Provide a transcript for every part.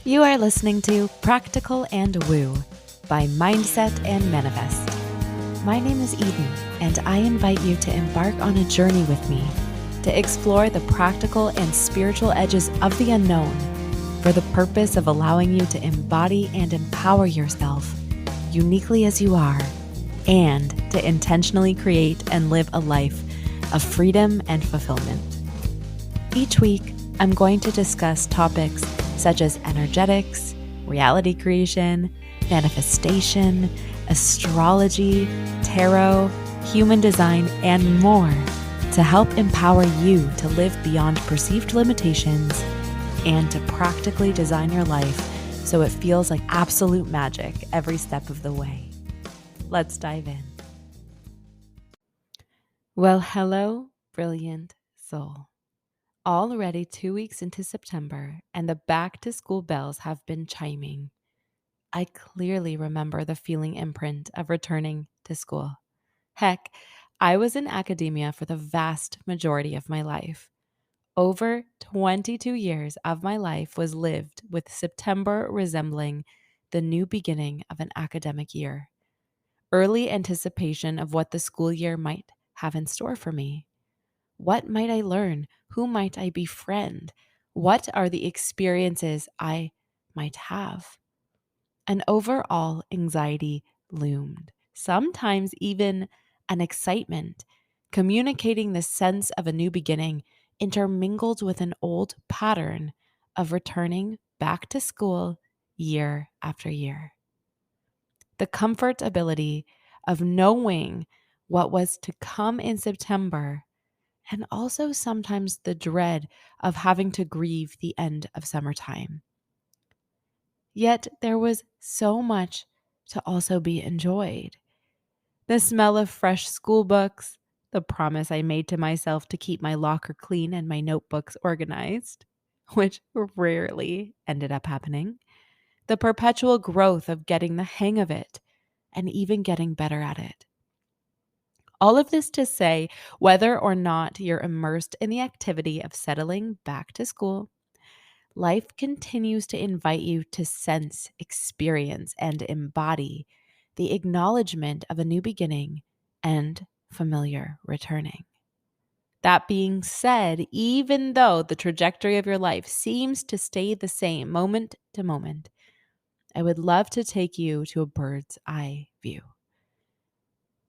You are listening to Practical and Woo by Mindset and Manifest. My name is Eden, and I invite you to embark on a journey with me to explore the practical and spiritual edges of the unknown for the purpose of allowing you to embody and empower yourself uniquely as you are, and to intentionally create and live a life of freedom and fulfillment. Each week, I'm going to discuss topics such as energetics, reality creation, manifestation, astrology, tarot, human design, and more to help empower you to live beyond perceived limitations and to practically design your life so it feels like absolute magic every step of the way. Let's dive in. Well, hello, brilliant soul. Already 2 weeks into September, and the back to school bells have been chiming. I clearly remember the feeling imprint of returning to school. Heck, I was in academia for the vast majority of my life. Over 22 years of my life was lived with September resembling the new beginning of an academic year. Early anticipation of what the school year might have in store for me. What might I learn? Who might I befriend? What are the experiences I might have? An overall anxiety loomed, sometimes even an excitement, communicating the sense of a new beginning intermingled with an old pattern of returning back to school year after year. The comfortability of knowing what was to come in September, and also sometimes the dread of having to grieve the end of summertime. Yet there was so much to also be enjoyed. The smell of fresh school books, the promise I made to myself to keep my locker clean and my notebooks organized, which rarely ended up happening, the perpetual growth of getting the hang of it and even getting better at it. All of this to say, whether or not you're immersed in the activity of settling back to school, life continues to invite you to sense, experience, and embody the acknowledgement of a new beginning and familiar returning. That being said, even though the trajectory of your life seems to stay the same moment to moment, I would love to take you to a bird's eye view.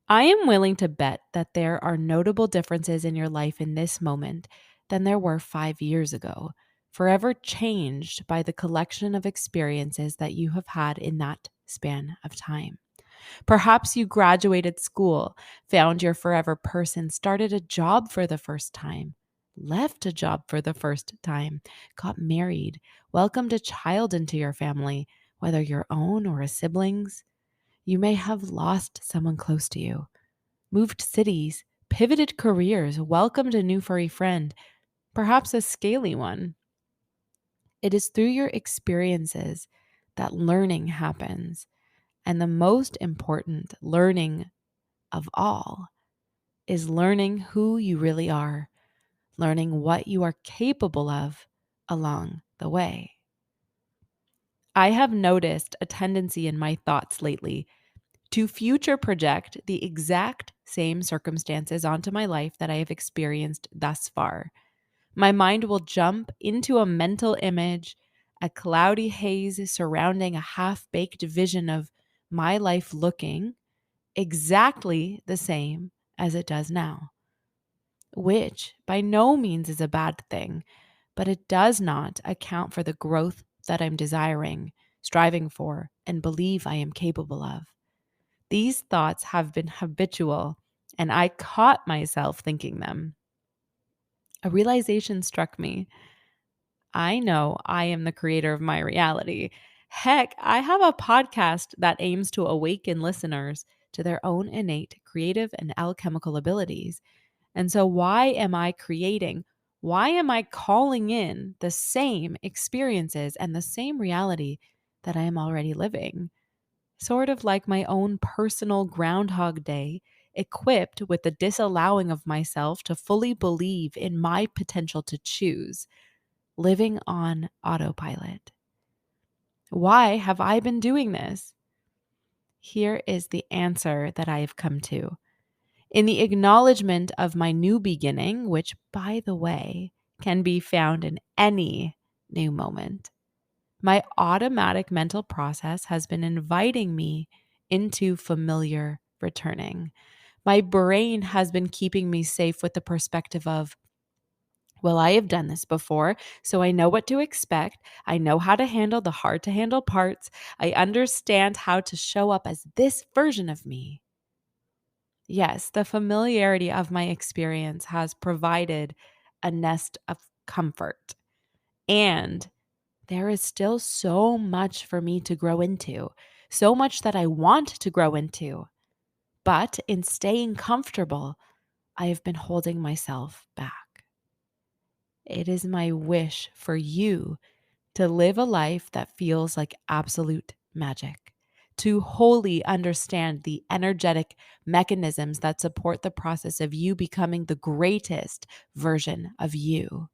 I am willing to bet that there are notable differences in your life in this moment than there were 5 years ago, forever changed by the collection of experiences that you have had in that span of time. Perhaps you graduated school, found your forever person, started a job for the first time, left a job for the first time, got married, welcomed a child into your family, whether your own or a sibling's. You may have lost someone close to you, moved cities, pivoted careers, welcomed a new furry friend, perhaps a scaly one. It is through your experiences that learning happens. And the most important learning of all is learning who you really are, learning what you are capable of along the way. I have noticed a tendency in my thoughts lately to future project the exact same circumstances onto my life that I have experienced thus far. My mind will jump into a mental image, a cloudy haze surrounding a half baked vision of my life looking exactly the same as it does now, which by no means is a bad thing, but it does not account for the growth that I'm desiring, striving for, and believe I am capable of. These thoughts have been habitual, and I caught myself thinking them. A realization struck me. I know I am the creator of my reality. Heck, I have a podcast that aims to awaken listeners to their own innate creative and alchemical abilities. And so, why am I creating? Why am I calling in the same experiences and the same reality that I am already living? Sort of like my own personal Groundhog Day, equipped with the disallowing of myself to fully believe in my potential to choose, living on autopilot. Why have I been doing this? Here is the answer that I have come to. In the acknowledgement of my new beginning, which, by the way, can be found in any new moment, my automatic mental process has been inviting me into familiar returning. My brain has been keeping me safe with the perspective of, well, I have done this before, so I know what to expect. I know how to handle the hard to handle parts. I understand how to show up as this version of me. Yes, the familiarity of my experience has provided a nest of comfort. And there is still so much for me to grow into, so much that I want to grow into. But in staying comfortable, I have been holding myself back. It is my wish for you to live a life that feels like absolute magic, to wholly understand the energetic mechanisms that support the process of you becoming the greatest version of you,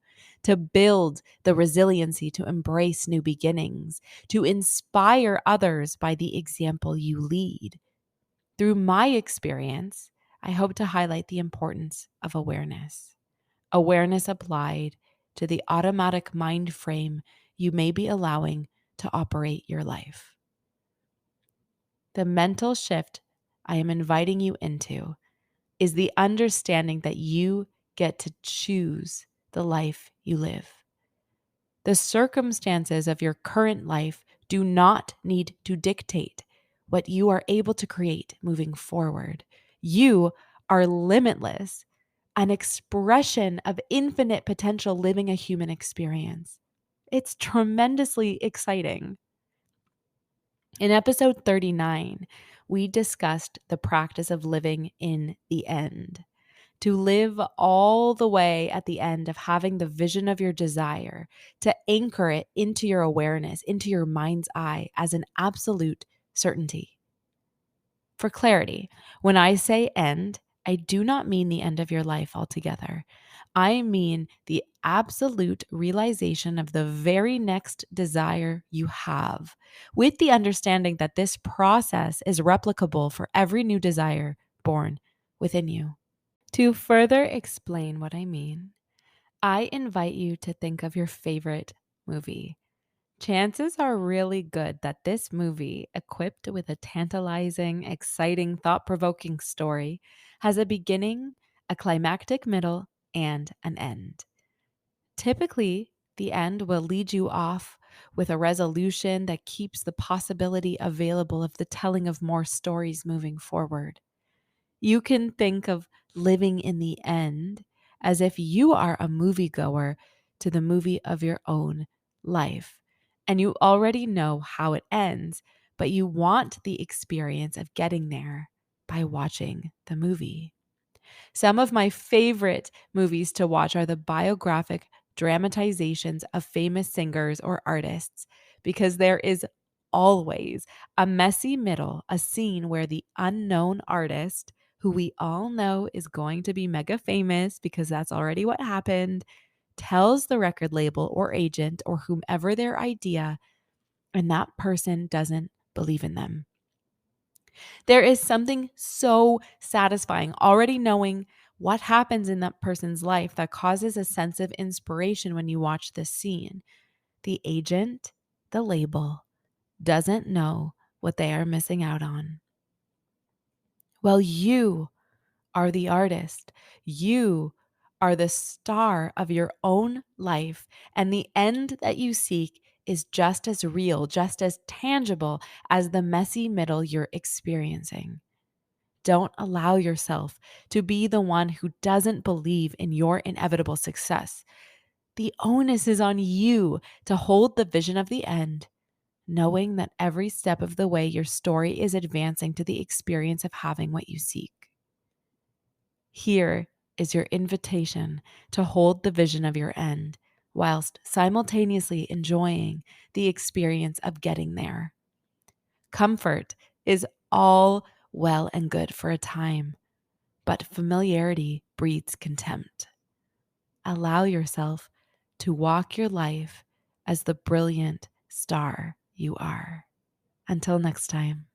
to build the resiliency to embrace new beginnings, to inspire others by the example you lead. Through my experience, I hope to highlight the importance of awareness applied to the automatic mind frame you may be allowing to operate your life. The mental shift I am inviting you into is the understanding that you get to choose the life you live. The circumstances of your current life do not need to dictate what you are able to create moving forward. You are limitless, an expression of infinite potential living a human experience. It's tremendously exciting. In episode 39, we discussed the practice of living in the end. To live all the way at the end of having the vision of your desire, to anchor it into your awareness, into your mind's eye as an absolute certainty. For clarity, when I say end, I do not mean the end of your life altogether. I mean the absolute realization of the very next desire you have, with the understanding that this process is replicable for every new desire born within you. To further explain what I mean, I invite you to think of your favorite movie. Chances are really good that this movie, equipped with a tantalizing, exciting, thought provoking story, has a beginning, a climactic middle, and an end. Typically, the end will lead you off with a resolution that keeps the possibility available of the telling of more stories moving forward. You can think of living in the end as if you are a moviegoer to the movie of your own life. And you already know how it ends, but you want the experience of getting there by watching the movie. Some of my favorite movies to watch are the biographic dramatizations of famous singers or artists because there is always a messy middle, a scene where the unknown artist, who we all know is going to be mega famous because that's already what happened, tells the record label or agent or whomever their idea, and that person doesn't believe in them. There is something so satisfying already knowing what happens in that person's life that causes a sense of inspiration when you watch this scene. The agent, the label, doesn't know what they are missing out on. Well, you are the artist. You are the star of your own life, and the end that you seek is just as real, just as tangible as the messy middle you're experiencing. Don't allow yourself to be the one who doesn't believe in your inevitable success. The onus is on you to hold the vision of the end, knowing that every step of the way your story is advancing to the experience of having what you seek. Here is your invitation to hold the vision of your end whilst simultaneously enjoying the experience of getting there. Comfort is all well and good for a time, but familiarity breeds contempt. Allow yourself to walk your life as the brilliant star you are. Until next time.